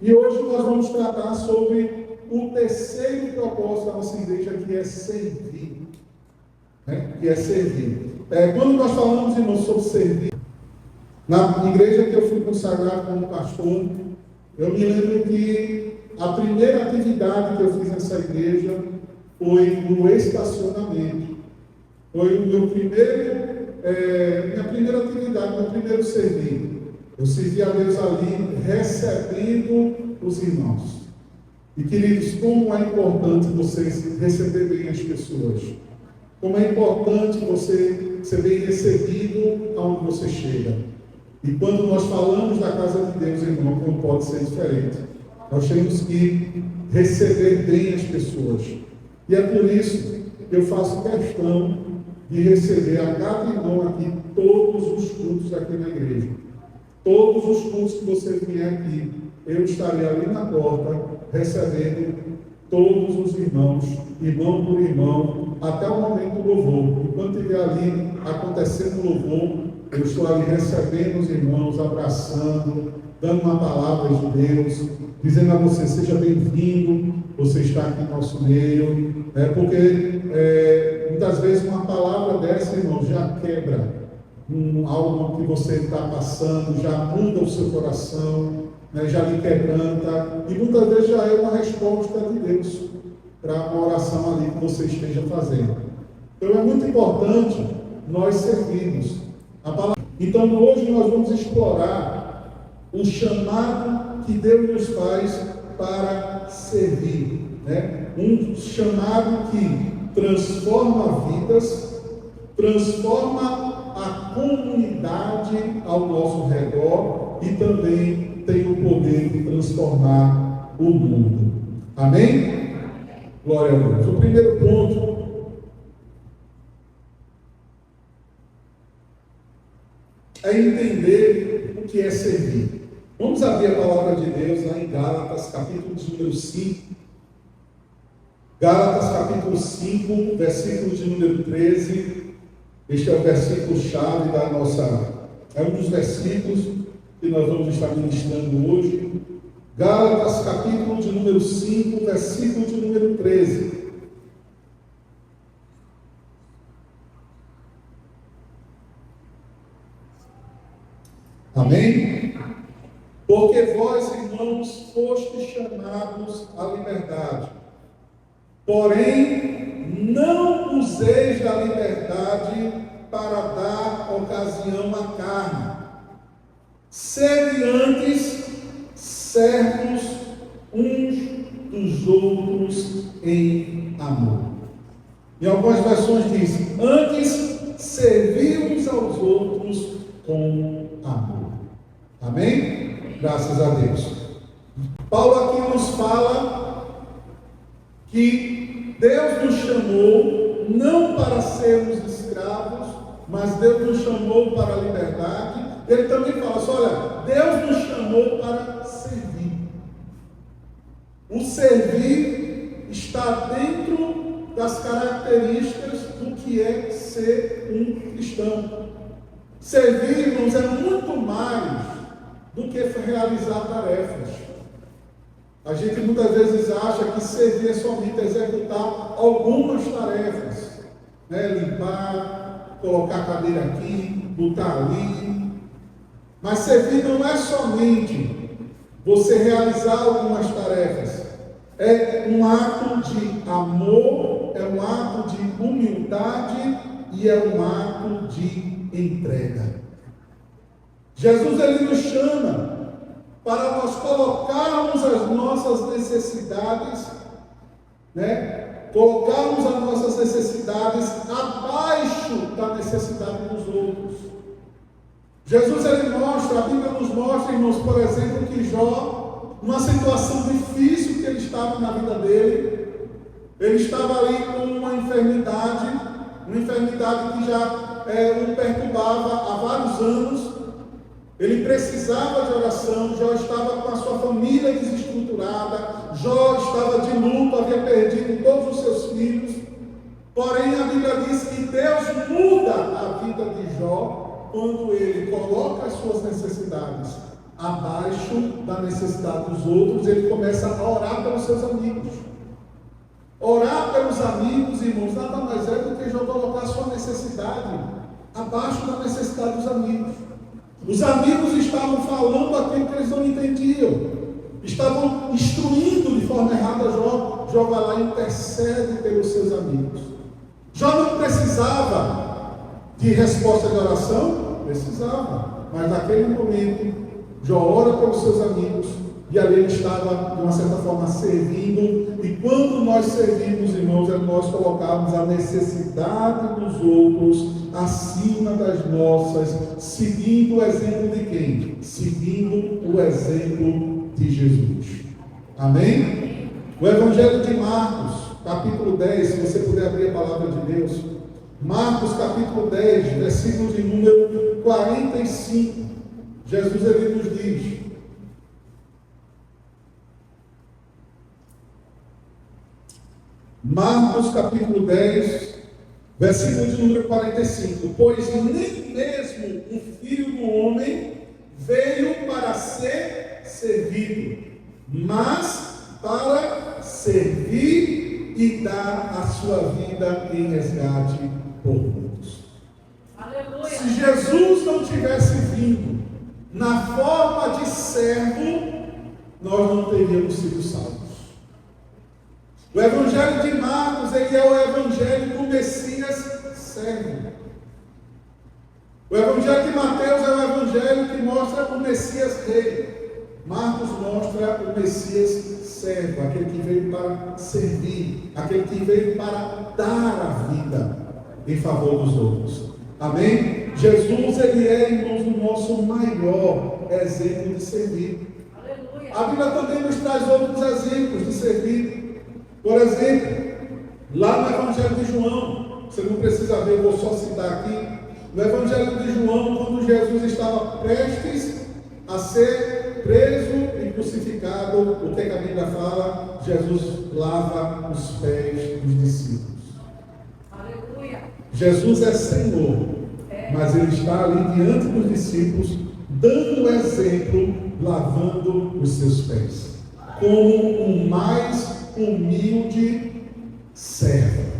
E hoje nós vamos tratar sobre o terceiro propósito da nossa igreja, que é servir. Que é servir. Quando nós falamos, irmãos, sobre servir, na igreja que eu fui consagrado como pastor, eu me lembro que a primeira atividade que eu fiz nessa igreja foi no estacionamento. Foi o meu minha primeira atividade, meu primeiro serviço. Eu servi a Deus ali, recebendo os irmãos. E queridos, como é importante vocês receberem as pessoas. Como é importante você ser bem recebido aonde você chega. E quando nós falamos da casa de Deus, irmão, não pode ser diferente. Nós temos que receber bem as pessoas. E é por isso que eu faço questão de receber a cada irmão aqui todos os cultos aqui na igreja. Todos os cultos que você vier aqui, eu estarei ali na porta, recebendo todos os irmãos, irmão por irmão, até o momento do louvor. Enquanto estiver ali acontecendo o louvor, eu estou ali recebendo os irmãos, abraçando, dando uma palavra de Deus, dizendo a você, seja bem-vindo, você está aqui no nosso meio, porque muitas vezes uma palavra dessa, irmão, já quebra algo que você está passando, já muda o seu coração, já lhe quebranta, e muitas vezes já é uma resposta de Deus para uma oração ali que você esteja fazendo. Então é muito importante nós servirmos a palavra. Então hoje nós vamos explorar o chamado que Deus nos faz para servir, um chamado que transforma vidas, transforma a comunidade ao nosso redor e também tem o poder de transformar o mundo. Amém? Glória a Deus. O primeiro ponto é entender o que é servir. Vamos abrir a palavra de Deus lá em Gálatas, capítulo de número 5. Gálatas, capítulo 5, versículo de número 13. Este é o versículo chave da nossa... É um dos versículos que nós vamos estar ministrando hoje. Gálatas, capítulo de número 5, versículo de número 13. Amém? Porque vós, irmãos, fostes chamados à liberdade. Porém, não useis da liberdade para dar ocasião à carne. Sede antes servos uns dos outros em amor. Em algumas versões diz, antes servi uns aos outros com amor. Amém? Graças a Deus. Paulo aqui nos fala que Deus nos chamou não para sermos escravos, mas Deus nos chamou para a liberdade. Ele também fala assim, olha, Deus nos chamou para servir. O servir está dentro das características do que é ser um cristão. Servir, irmãos, é muito mais do que realizar tarefas. A gente muitas vezes acha que servir é somente executar algumas tarefas, limpar, colocar a cadeira aqui, botar ali. Mas servir não é somente você realizar algumas tarefas. É um ato de amor, é um ato de humildade e é um ato de entrega. Jesus, ele nos chama para nós colocarmos as nossas necessidades, colocarmos as nossas necessidades abaixo da necessidade dos outros. Jesus, ele mostra, a Bíblia nos mostra, irmãos, por exemplo, que Jó, numa situação difícil que ele estava na vida dele, ele estava ali com uma enfermidade que já o perturbava há vários anos. Ele precisava de oração. Jó estava com a sua família desestruturada, Jó estava de luto, havia perdido todos os seus filhos. Porém, a Bíblia diz que Deus muda a vida de Jó quando ele coloca as suas necessidades abaixo da necessidade dos outros, ele começa a orar pelos seus amigos. Orar pelos amigos, irmãos, nada mais é do que já colocar a sua necessidade abaixo da necessidade dos amigos. Os amigos estavam falando aquilo que eles não entendiam, estavam instruindo de forma errada Jó. Jó vai lá e intercede pelos seus amigos. Jó não precisava de resposta de oração? Precisava, mas naquele momento Jó ora pelos seus amigos, e ali ele estava, de uma certa forma, servindo. E quando nós servimos, irmãos, é nós colocarmos a necessidade dos outros acima das nossas, seguindo o exemplo de quem? Seguindo o exemplo de Jesus. Amém? O Evangelho de Marcos, capítulo 10, se você puder abrir a palavra de Deus. Marcos, capítulo 10, versículo de número 45. Jesus, ele nos diz: Marcos capítulo 10, versículo de número 45. Pois nem mesmo o Filho do Homem veio para ser servido, mas para servir e dar a sua vida em resgate por muitos. Aleluia. Se Jesus não tivesse vindo na forma de servo, nós não teríamos sido salvos. O Evangelho de Marcos, ele é o Evangelho do Messias servo. O Evangelho de Mateus é o Evangelho que mostra o Messias rei. Marcos mostra o Messias servo, aquele que veio para servir, aquele que veio para dar a vida em favor dos outros. Amém? Jesus, ele é, irmãos, o nosso maior exemplo de servir. Aleluia. A Bíblia também nos traz outros exemplos de servir. Por exemplo, lá no Evangelho de João, você não precisa ver, eu vou só citar aqui. No Evangelho de João, quando Jesus estava prestes a ser preso e crucificado, o que a Bíblia fala? Jesus lava os pés dos discípulos. Aleluia. Jesus é Senhor, mas ele está ali diante dos discípulos, dando o exemplo, lavando os seus pés, como o mais humilde servo.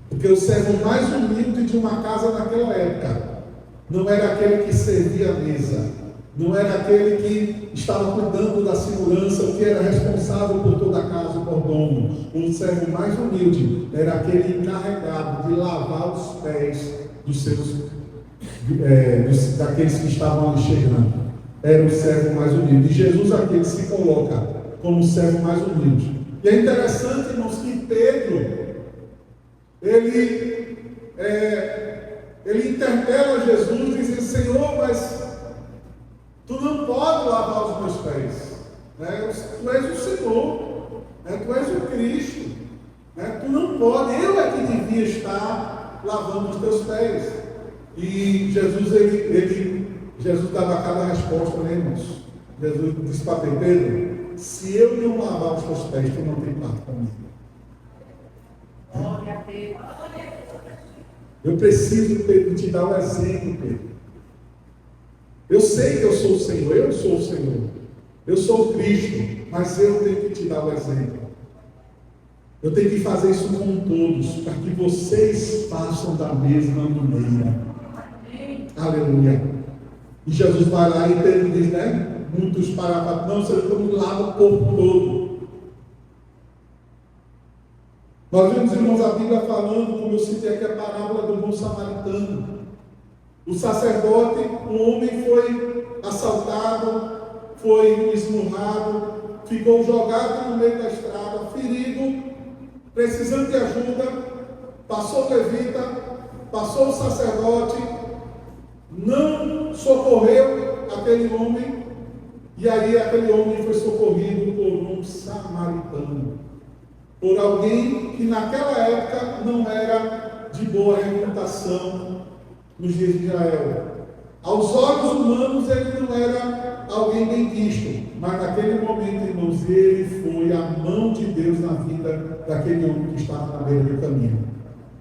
Porque o servo mais humilde de uma casa naquela época não era aquele que servia a mesa, não era aquele que estava cuidando da segurança, o que era responsável por toda a casa, por dono. O servo mais humilde era aquele encarregado de lavar os pés dos seus daqueles que estavam ali chegando. Era o servo mais humilde. E Jesus aqui ele se coloca como o servo mais humilde. E é interessante, irmãos, que Pedro ele interpela Jesus, dizendo: Senhor, mas tu não pode lavar os meus pés, né? Tu és o Senhor, né? Tu és o Cristo, né? Tu não pode, eu é que devia estar lavando os teus pés. E Jesus, Jesus dava cada resposta, né, irmãos? Jesus disse para Pedro: se eu não lavar os teus pés, tu não tem parte comigo. Eu preciso, Pedro, te dar um exemplo, Pedro. Eu sei que eu sou o Senhor, eu sou o Senhor, eu sou o Cristo, mas eu tenho que te dar o exemplo. Eu tenho que fazer isso com todos, para que vocês façam da mesma maneira. Aleluia. E Jesus vai lá e Pedro diz, né? Muitos para não, Senhor, eu lavo o corpo todo. Nós vemos, irmãos, a Bíblia falando, como eu citei aqui, a parábola do bom samaritano. O sacerdote, o homem foi assaltado, foi esmurrado, ficou jogado no meio da estrada, ferido, precisando de ajuda. Passou o levita, passou o sacerdote, não socorreu aquele homem, e aí aquele homem foi socorrido por um samaritano, por alguém que naquela época não era de boa reputação nos dias de Israel. Aos olhos humanos ele não era alguém bem visto, mas naquele momento, irmãos, ele foi a mão de Deus na vida daquele homem que estava na beira do caminho.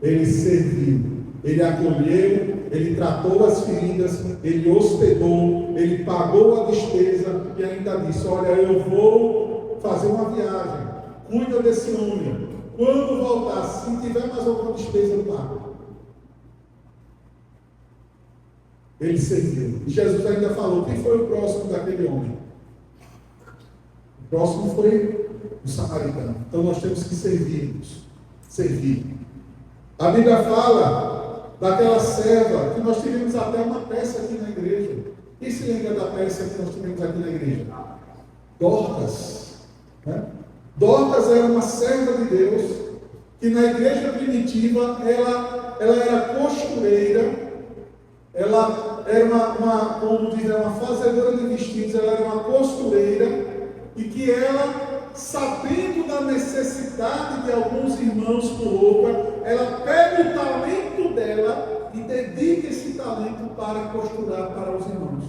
Ele serviu, ele acolheu, ele tratou as feridas, ele hospedou, ele pagou a despesa e ainda disse: olha, eu vou fazer uma viagem, cuida desse homem. Quando voltar, se tiver mais alguma despesa, eu pago. Ele serviu. E Jesus ainda falou: quem foi o próximo daquele homem? O próximo foi o samaritano. Então nós temos que servir. A Bíblia fala daquela serva que nós tivemos até uma peça aqui na igreja. Quem se lembra da peça que nós tivemos aqui na igreja? Dorcas. Né? Dorcas era uma serva de Deus que na igreja primitiva ela era costureira. Ela era uma fazedora de vestidos, ela era uma costureira, e que ela, sabendo da necessidade de alguns irmãos por roupa, ela pega o talento dela e dedica esse talento para costurar para os irmãos.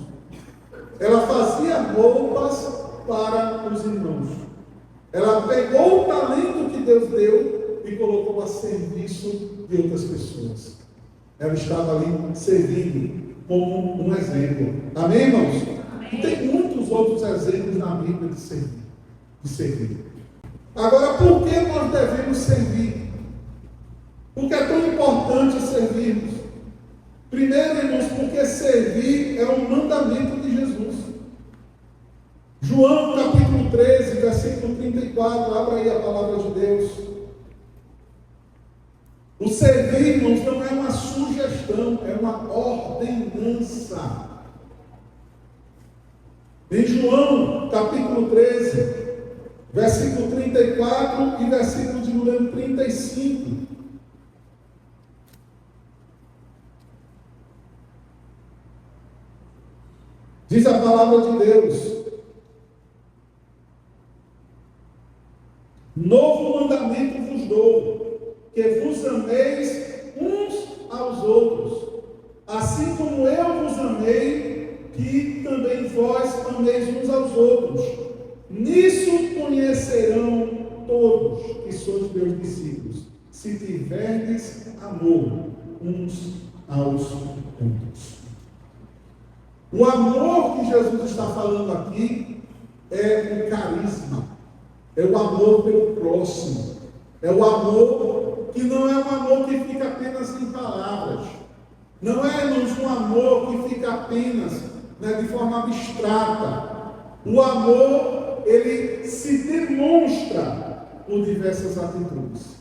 Ela fazia roupas para os irmãos. Ela pegou o talento que Deus deu e colocou a serviço de outras pessoas. Ela estava ali servindo como um exemplo. Amém, irmãos? E tem muitos outros exemplos na Bíblia de servir. Agora, por que nós devemos servir? Por que é tão importante servirmos? Primeiro, irmãos, porque servir é um mandamento de Jesus. João capítulo 13, versículo 34, abra aí a palavra de Deus. O servir, irmãos, não é uma sugestão, é uma ordenança. Em João, capítulo 13, versículo 34 e versículo de número 35. Diz a palavra de Deus: novo mandamento vos dou, que vos ameis uns aos outros, assim como eu vos amei, que também vós ameis uns aos outros. Nisso conhecerão todos que sois meus discípulos, se tiverdes amor uns aos outros. O amor que Jesus está falando aqui é o carisma, é o amor pelo próximo, é o amor que não é um amor que fica apenas em palavras, não é, irmãos, um amor que fica apenas de forma abstrata. O amor, ele se demonstra por diversas atitudes.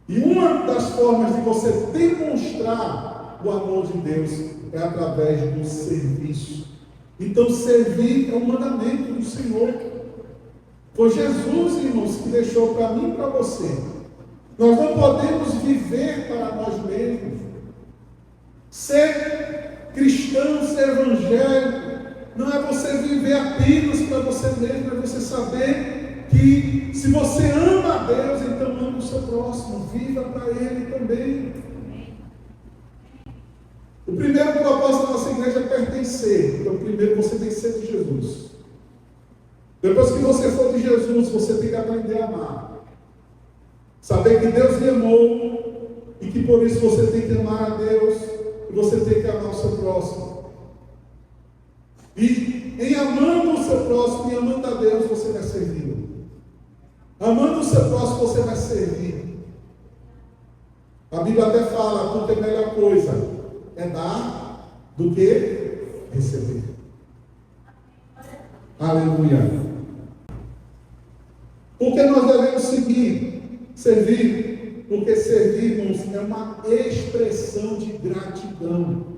E uma das formas de você demonstrar o amor de Deus é através do serviço. Então, servir é um mandamento do Senhor. Foi Jesus, irmãos, que deixou para mim e para você. Nós não podemos viver para nós mesmos. Ser cristão, ser evangélico, não é você viver apenas para você mesmo, é você saber que se você ama a Deus, então ama o seu próximo, viva para Ele também. O primeiro propósito da nossa igreja é pertencer. Então, primeiro você tem que ser de Jesus. Depois que você for de Jesus, você tem que aprender a amar. Saber que Deus lhe amou e que por isso você tem que amar a Deus e você tem que amar o seu próximo. E em amando o seu próximo e amando a Deus, você vai servir. Amando o seu próximo, você vai servir. A Bíblia até fala, porque a melhor coisa é dar do que receber. Aleluia. Porque nós devemos servir, porque servir, irmãos, é uma expressão de gratidão.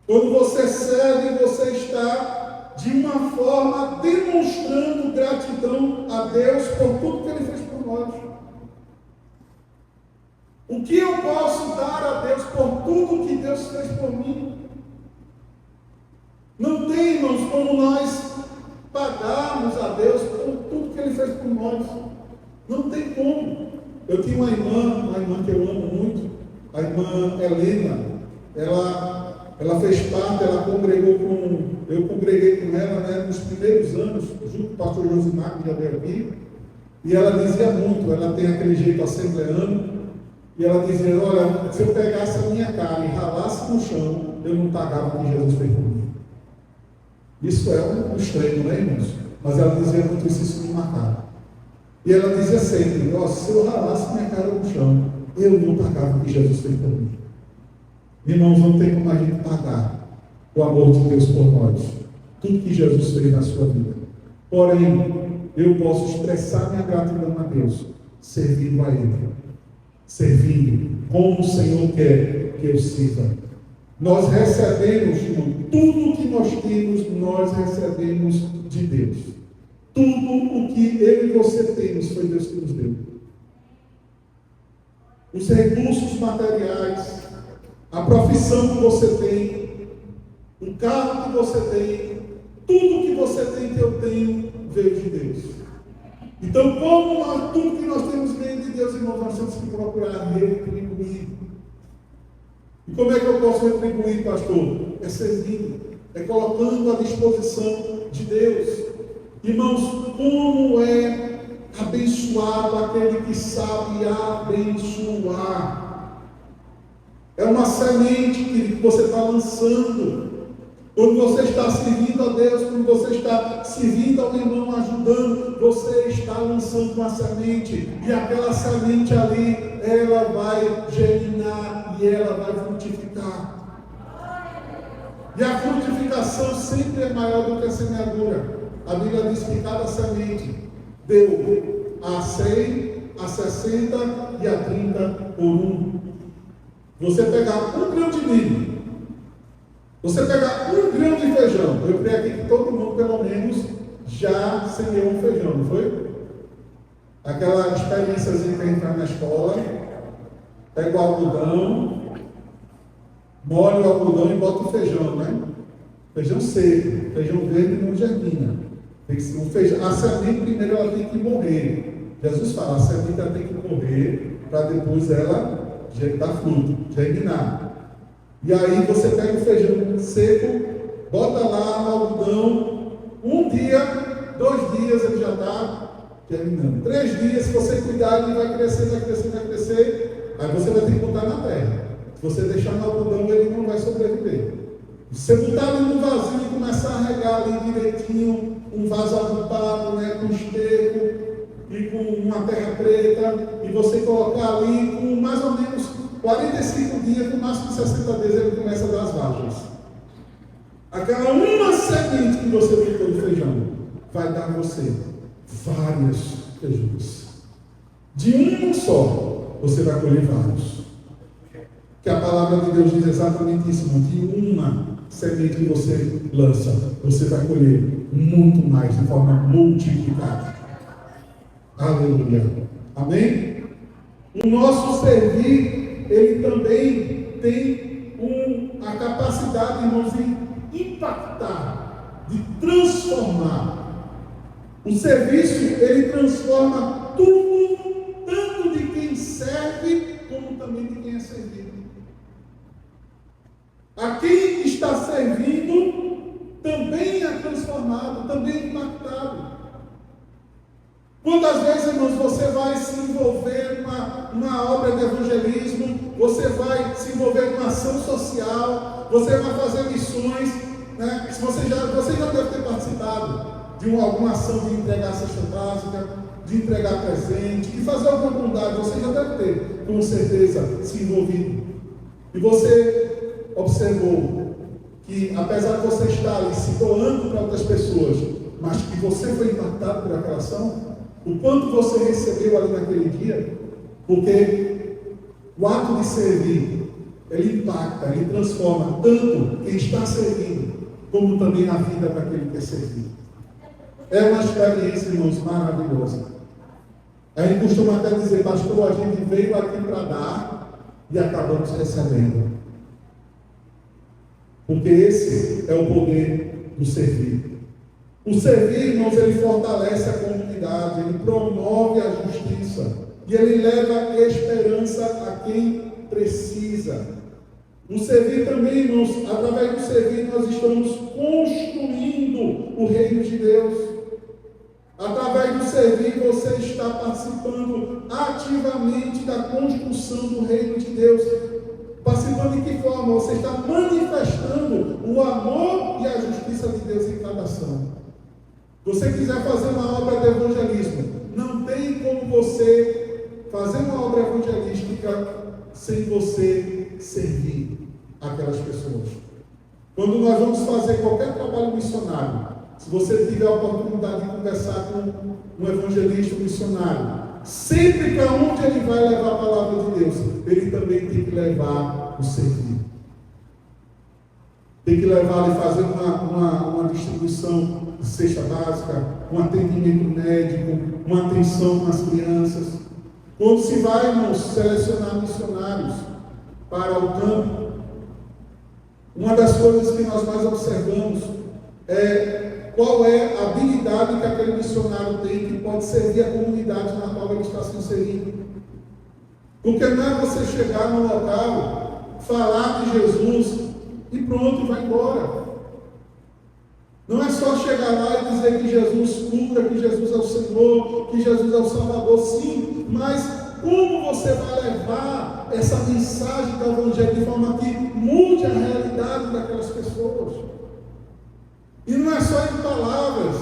Quando você serve, você está de uma forma demonstrando gratidão a Deus por tudo que Ele fez por nós. O que eu posso dar a Deus por tudo que Deus fez por mim? Não tem, irmãos, como nós pagarmos a Deus por tudo que Ele fez por nós. Não tem como. Eu tinha uma irmã que eu amo muito, a irmã Helena. Ela fez parte, eu congreguei com ela, nos primeiros anos, junto com o pastor Josimar, que já veio aqui. E ela dizia muito, ela tem aquele jeito assembleano. E ela dizia: olha, se eu pegasse a minha cara e ralasse no chão, eu não pagava o que Jesus fez por mim. Isso é um extremo, né, irmãos? Mas ela dizia muito isso me marcava. E ela dizia sempre: ó, se eu ralasse minha cara no chão, eu não pagava o que Jesus fez por mim. Irmãos, não tem como a gente pagar o amor de Deus por nós, tudo que Jesus fez na sua vida. Porém, eu posso expressar minha gratidão a Deus, servindo a Ele, servindo como o Senhor quer que eu sirva. Nós recebemos, tudo o que nós temos, nós recebemos de Deus. Tudo o que eu e você temos foi Deus que nos deu. Os recursos materiais, a profissão que você tem, o carro que você tem, tudo que você tem, que eu tenho, veio de Deus. Então, como tudo que nós temos veio de Deus, irmãos, nós temos que procurar retribuir. E como é que eu posso retribuir, pastor? É servindo, é colocando à disposição de Deus. Irmãos, como é abençoado aquele que sabe abençoar? É uma semente que você está lançando. Quando você está servindo a Deus, quando você está servindo ao irmão, ajudando, você está lançando uma semente. E aquela semente ali, ela vai germinar e ela vai frutificar. E a frutificação sempre é maior do que a semeadura. A Bíblia diz que cada semente deu a 100, a 60 e a 30 por um. Você pegar um grão de milho, você pegar um grão de feijão, eu creio aqui que todo mundo pelo menos já semeou um feijão, não foi? Aquela experiênciazinha que a gente faz na escola, pega o algodão, molha o algodão e bota o feijão, né? Feijão seco, feijão verde não germina. A semente primeiro ela tem que morrer. Jesus fala, a semente ela tem que morrer para depois ela dar fruto, germinar. E aí você pega o feijão seco, bota lá no algodão, um dia, 2 dias ele já está germinando. 3 dias, se você cuidar, ele vai crescer, vai crescer, vai crescer. Aí você vai ter que botar na terra. Se você deixar no algodão, ele não vai sobreviver. Se você botar ele no vasinho e começar a regar ali direitinho, um vaso adubado, né, com esterco e com uma terra preta, e você colocar ali com mais ou menos 45 dias, no máximo 60 dias, ele começa a dar as vagens. Aquela uma semente que você botou de feijão vai dar a você vários feijões. De um só, você vai colher vários. Que a palavra de Deus diz exatamente isso, de uma semente que você lança, você vai colher muito mais, de forma multiplicada. Aleluia. Amém? O nosso servir, ele também tem a capacidade, irmãos, de impactar, de transformar. O serviço, ele transforma tudo, tanto de quem serve, como também de quem é servido. A quem está servindo também é transformado, também é impactado. Quantas vezes, irmãos, você vai se envolver numa obra de evangelismo, você vai se envolver numa ação social, você vai fazer missões, né? Você já deve ter participado de alguma ação de entregar cesta básica, de entregar presente, de fazer alguma bondade, você já deve ter, com certeza, se envolvido. E você observou que, apesar de você estar ali se doando para outras pessoas, mas que você foi impactado por aquela ação, o quanto você recebeu ali naquele dia, porque o ato de servir, ele impacta, ele transforma tanto quem está servindo, como também a vida daquele que é servido. É uma experiência, irmãos, maravilhosa. A gente costuma até dizer, pastor, a gente veio aqui para dar e acabamos recebendo. Porque esse é o poder do servir. O servir, irmãos, ele fortalece a comunidade, ele promove a justiça e ele leva esperança a quem precisa. O servir também, irmãos, através do servir nós estamos construindo o reino de Deus. Através no servir você está participando ativamente da construção do reino de Deus. Participando de que forma? Você está manifestando o amor e a justiça de Deus em cada ação. Se você quiser fazer uma obra de evangelismo, não tem como você fazer uma obra evangelística sem você servir aquelas pessoas. Quando nós vamos fazer qualquer trabalho missionário, se você tiver a oportunidade de conversar com um evangelista, um missionário, sempre para onde ele vai levar a palavra de Deus, ele também tem que levar o servir. Tem que levar e fazer uma distribuição de cesta básica, um atendimento médico, uma atenção com as crianças. Quando se vai, irmãos, selecionar missionários para o campo, uma das coisas que nós mais observamos é qual é a habilidade que aquele missionário tem que pode servir a comunidade na qual ele está se inserindo. Porque não é você chegar no local, falar de Jesus e pronto, vai embora. Não é só chegar lá e dizer que Jesus cura, que Jesus é o Senhor, que Jesus é o Salvador, sim, mas como você vai levar essa mensagem do Evangelho de forma que mude a realidade daquelas pessoas? E não é só em palavras.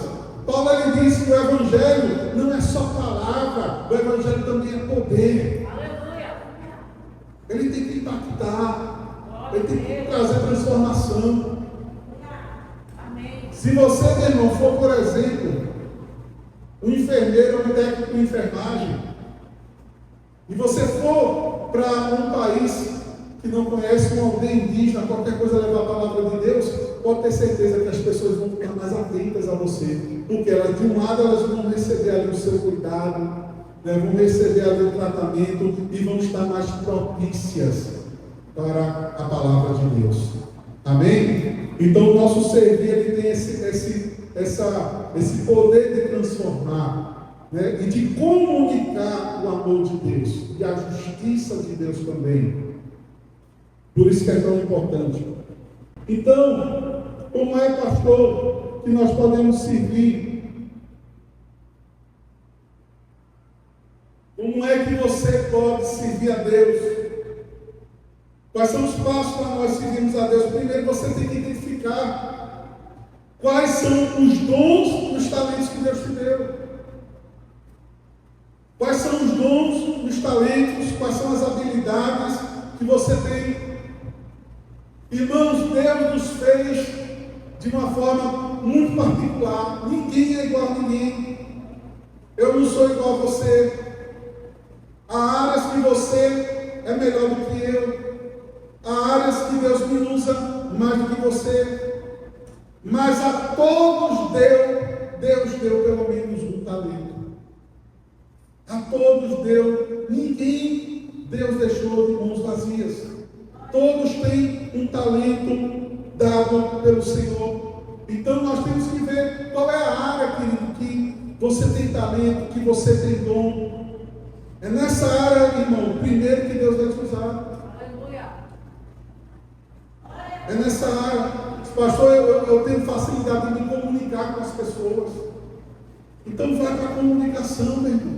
Paulo ele diz que o Evangelho não é só palavra, o Evangelho também é poder. Aleluia. Ele tem que impactar, ele tem que trazer transformação. Amém. Se você, meu irmão, for, por exemplo, um enfermeiro ou um técnico de enfermagem, e você for para um país que não conhece uma aldeia indígena, qualquer coisa levar a palavra de Deus, pode ter certeza que as pessoas vão ficar mais atentas a você, porque elas, de um lado, elas vão receber ali o seu cuidado, né, vão receber ali o tratamento e vão estar mais propícias para a palavra de Deus. Amém? Então o nosso servir ele tem esse poder de transformar, né, e de comunicar o amor de Deus e a justiça de Deus também. Por isso que é tão importante. Então, como é, pastor, que nós podemos servir? Como é que você pode servir a Deus? Quais são os passos para nós servirmos a Deus? Primeiro, você tem que identificar quais são os dons e os talentos que Deus te deu. Quais são os dons, os talentos, quais são as habilidades que você tem? Irmãos, Deus nos fez de uma forma muito particular. Ninguém é igual a ninguém. Eu não sou igual a você. Há áreas que você é melhor do que eu. Há áreas que Deus me usa mais do que você. Mas a todos Deus deu pelo menos um talento. A todos deu. Ninguém Deus deixou de mãos vazias. Todos têm um talento dado pelo Senhor. Então nós temos que ver qual é a área, querido, que você tem talento, que você tem dom. É nessa área, irmão, primeiro que Deus vai te usar. Aleluia. É nessa área. Pastor, eu tenho facilidade de me comunicar com as pessoas. Então vai para a comunicação, meu irmão.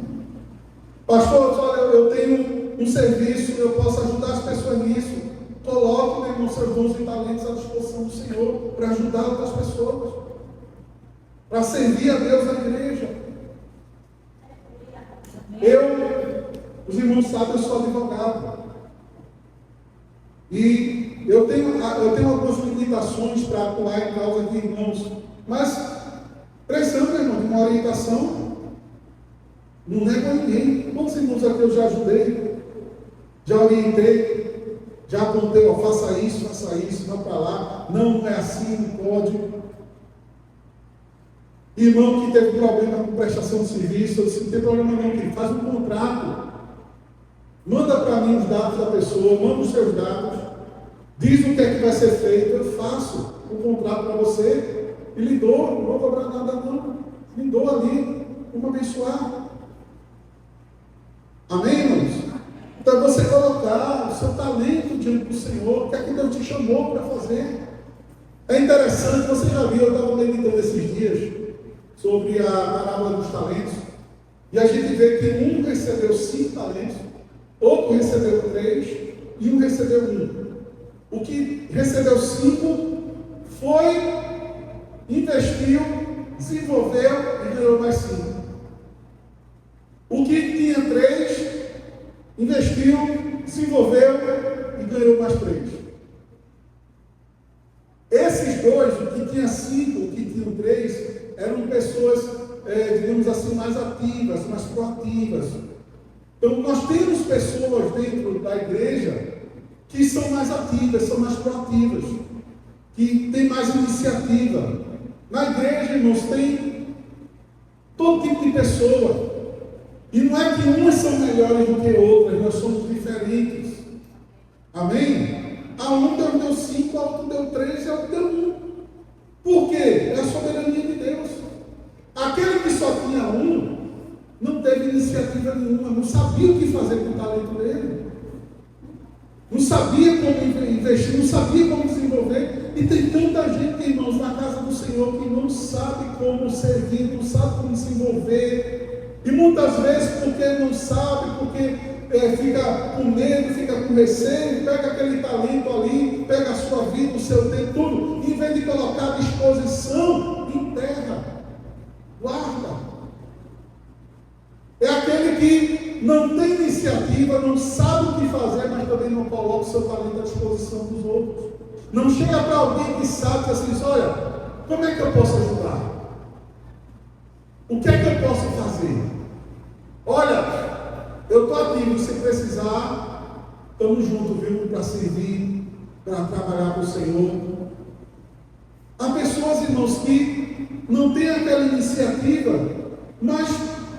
Pastor, olha, eu tenho um serviço, eu posso ajudar as pessoas nisso. Coloque, meu irmão, seus dons e talentos à disposição do Senhor para ajudar outras pessoas, para servir a Deus na igreja. Os irmãos sabem, eu sou advogado. E eu tenho algumas limitações para atuar em causa de irmãos, mas precisando, irmão, de uma orientação. Não nego a ninguém. Quantos irmãos aqui eu já ajudei, já orientei, já apontei, ó, faça isso, não para lá, não é assim, não pode. Irmão que teve problema com prestação de serviço, eu disse, não tem problema não, querido, faz um contrato. Manda para mim os dados da pessoa, manda os seus dados, diz o que é que vai ser feito, eu faço um contrato para você e lhe dou, não vou cobrar nada não, lhe dou ali, vamos abençoar. Amém, irmãos? Então você colocar o seu talento diante do Senhor, o que é que Deus te chamou para fazer. É interessante, você já viu, eu estava meditando esses dias, sobre a parábola dos talentos, e a gente vê que um recebeu 5 talentos, outro recebeu 3 e um recebeu 1. O que recebeu 5 foi, investiu, desenvolveu e ganhou mais 5. O que tinha 3, investiu, desenvolveu e ganhou mais 3. Esses dois, o que tinha 5, o que tinha 3, eram pessoas, digamos assim, mais ativas, mais proativas. Então, nós temos pessoas dentro da igreja que são mais ativas, são mais proativas, que têm mais iniciativa. Na igreja, irmãos, tem todo tipo de pessoa. E não é que umas são melhores do que outras, nós somos diferentes. Amém? A um deu 5, a outro deu 3 e a outro deu 1. Por quê? É a soberania de Deus. Aquele que só tinha 1 não teve iniciativa nenhuma, não sabia o que fazer com o talento dele, não sabia como investir, não sabia como desenvolver. E tem tanta gente, irmãos, na casa do Senhor que não sabe como servir, não sabe como desenvolver. E muitas vezes, porque não sabe, porque fica com medo, fica com receio, pega aquele talento ali, pega a sua vida, o seu tempo, tudo, e em vez de colocar à disposição, enterra, guarda. É aquele que não tem iniciativa, não sabe o que fazer, mas também não coloca o seu talento à disposição dos outros. Não chega para alguém que sabe, assim, olha, como é que eu posso ajudar? O que é que eu posso fazer? Olha, eu estou aqui, se precisar, estamos juntos, viu? Para servir, para trabalhar para o Senhor. Há pessoas, irmãos, que não têm aquela iniciativa, mas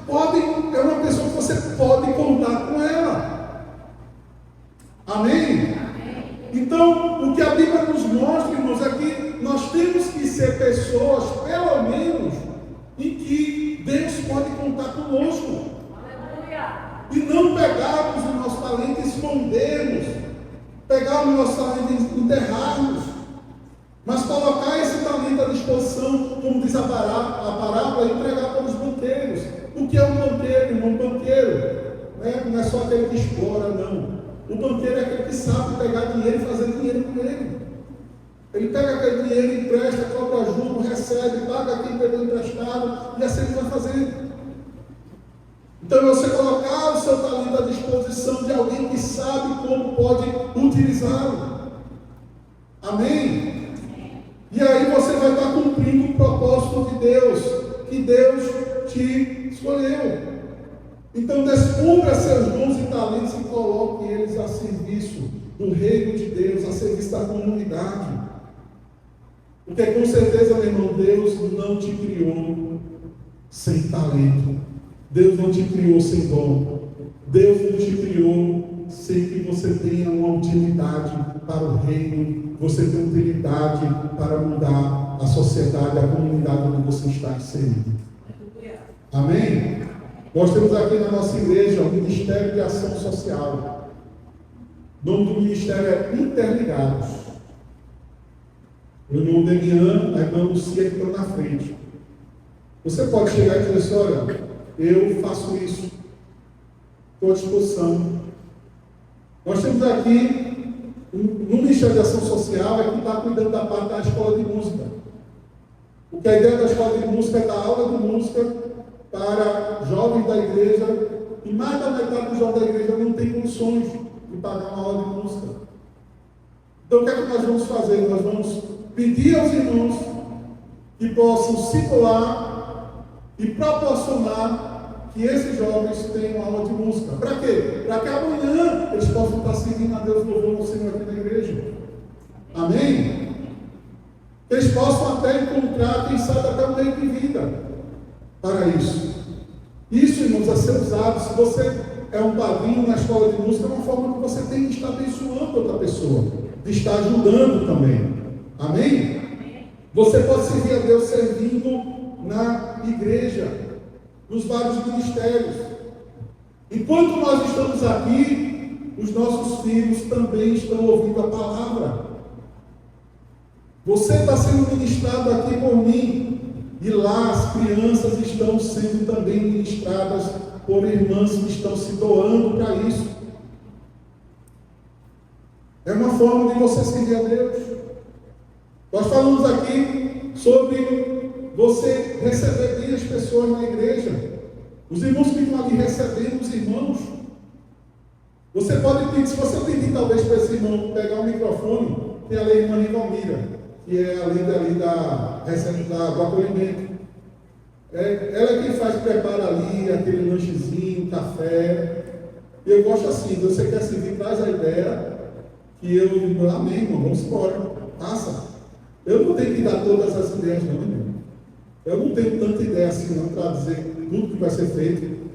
é uma pessoa que você pode contar com ela. Amém? Então, o que a Bíblia nos mostra, irmãos, é que nós temos que ser pessoas, pelo menos, em que Deus pode contar conosco. E não pegarmos o nosso talento e escondermos, pegarmos o nosso talento e enterrarmos, mas colocar esse talento à disposição, como diz a parábola, e entregar para os banqueiros. O que é um banqueiro, irmão? Um banqueiro não é só aquele que explora, não. O banqueiro é aquele que sabe pegar dinheiro e fazer dinheiro com ele. Ele pega aquele dinheiro, empresta, cobra juros, recebe, paga quem pegou emprestado, e assim ele vai fazendo. Então, você colocar o seu talento à disposição de alguém que sabe como pode utilizá-lo. Amém? E aí você vai estar cumprindo o propósito de Deus, que Deus te escolheu. Então, descubra seus dons e talentos e coloque eles a serviço do reino de Deus, a serviço da comunidade. Porque com certeza, meu irmão, Deus não te criou sem talento. Deus não te criou sem dom. Deus não te criou sem que você tenha uma utilidade para o reino, você tenha utilidade para mudar a sociedade, a comunidade onde você está inserido. Amém? Nós temos aqui na nossa igreja o Ministério de Ação Social. O nome do ministério é Interligados. O irmão Demian, a irmã Lucia que estão na frente. Você pode chegar e dizer assim, olha, eu faço isso, estou à disposição. Nós temos aqui, no Ministério de Ação Social, é que está cuidando da parte da escola de música. Porque a ideia da escola de música é dar aula de música para jovens da igreja, e mais da metade dos jovens da igreja não tem condições de pagar uma aula de música. Então, o que é que nós vamos fazer? Nós vamos pedir aos irmãos que possam se doar e proporcionar que esses jovens tenham aula de música. Para quê? Para que amanhã eles possam estar servindo a Deus, louvando o Senhor aqui na igreja. Amém? Eles possam até encontrar, quem sabe, até um meio de vida para isso. Isso, irmãos, a ser usado. Se você é um padrinho na escola de música, é uma forma que você tem de estar abençoando outra pessoa, de estar ajudando também. Amém? Você pode servir a Deus servindo na igreja, nos vários ministérios. Enquanto nós estamos aqui, os nossos filhos também estão ouvindo a palavra. Você está sendo ministrado aqui por mim. E lá as crianças estão sendo também ministradas por irmãs que estão se doando para isso. É uma forma de você servir a Deus. Nós falamos aqui sobre você receber bem as pessoas na igreja. Os irmãos ficam ali recebendo os irmãos. Você pode pedir, se você pedir talvez para esse irmão pegar o microfone, tem ali a irmã Nivalmira, que é ali do acolhimento. Ela é quem prepara ali aquele lanchezinho, café. E eu gosto assim, se você quer servir, traz a ideia, que eu digo, amém, irmão, vamos embora, passa. Eu não tenho que dar todas as ideias, não, irmão. Eu não tenho tanta ideia assim, não, para dizer tudo que vai ser feito.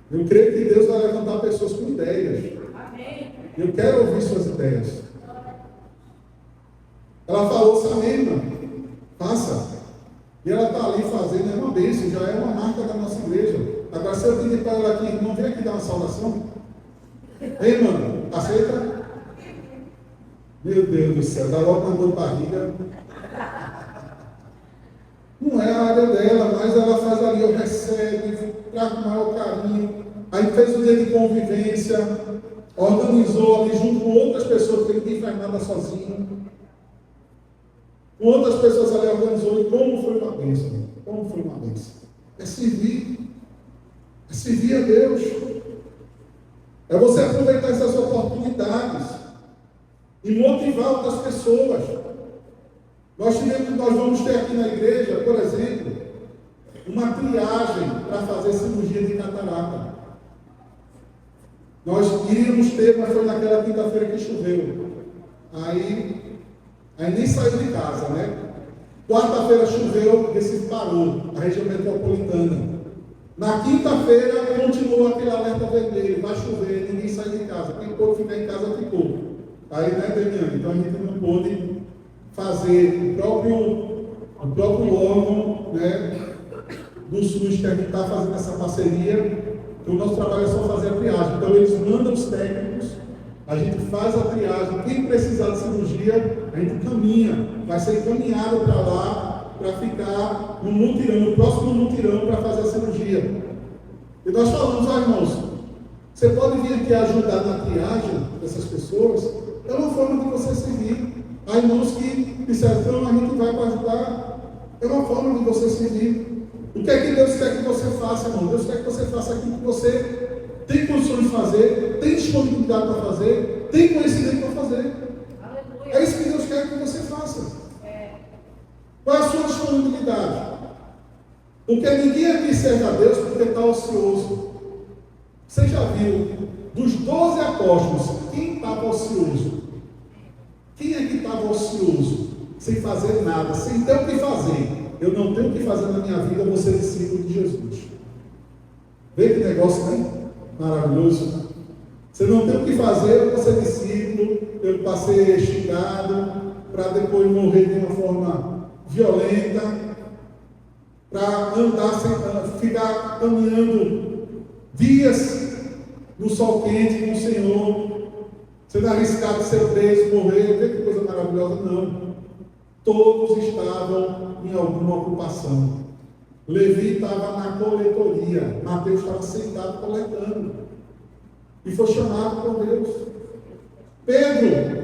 Eu creio que Deus vai levantar pessoas com ideias. Amém. Eu quero ouvir suas ideias. Ela falou, Samena, faça. E ela está ali fazendo, é uma bênção, já é uma marca da nossa igreja. Agora, se eu pedir para ela aqui, irmão, vem aqui dar uma saudação. Ei, mano, aceita? Meu Deus do céu, dá logo uma dor de barriga. Não é a área dela, mas ela faz ali, eu recebe, traz com o maior carinho. Aí fez um dia de convivência, organizou ali junto com outras pessoas, porque ninguém faz nada sozinho. Com outras pessoas ali organizou, e como foi uma bênção? Como foi uma bênção? É servir a Deus. É você aproveitar essas oportunidades e motivar outras pessoas. Nós vamos ter aqui na igreja, por exemplo, uma triagem para fazer cirurgia de catarata. Nós iríamos ter, mas foi naquela quinta-feira que choveu. Aí nem saiu de casa, né? Quarta-feira choveu, Recife parou, a região metropolitana. Na quinta-feira continuou aquele alerta vermelho, vai chover, ninguém sai de casa. Quem pôde ficar em casa ficou. Aí, né, Damiano? Então a gente não pôde fazer o próprio órgão, né, do SUS, que a gente está fazendo essa parceria. Então, o nosso trabalho é só fazer a triagem. Então, eles mandam os técnicos, a gente faz a triagem. Quem precisar de cirurgia, a gente caminha, vai ser encaminhado para lá, para ficar no mutirão, no próximo mutirão, para fazer a cirurgia. E nós falamos, irmãos, você pode vir aqui ajudar na triagem dessas pessoas, é uma forma de você servir. Há irmãos que disseram, então a gente vai para ajudar, é uma forma de você servir. O que é que Deus quer que você faça, irmão? Deus quer que você faça aquilo que você tem condições de fazer, tem disponibilidade para fazer, tem conhecimento para fazer. Aleluia. É isso que Deus quer que você faça. Qual é a sua disponibilidade? Porque ninguém aqui serve a Deus porque está ocioso. Você já viu, dos 12 apóstolos, quem estava ocioso? Quem é que estava ocioso? Sem fazer nada, sem ter o que fazer. Eu não tenho o que fazer na minha vida, eu vou ser discípulo de Jesus. Vê que negócio, né? Maravilhoso. Você não tem o que fazer, eu vou ser discípulo, eu passei esticado, para depois morrer de uma forma violenta, para andar, ficar caminhando dias no sol quente com o Senhor, sendo arriscado ser preso, morrer. Vê que coisa maravilhosa? Não. Todos estavam em alguma ocupação. Levi estava na coletoria, Mateus estava sentado coletando, e foi chamado por Deus. Pedro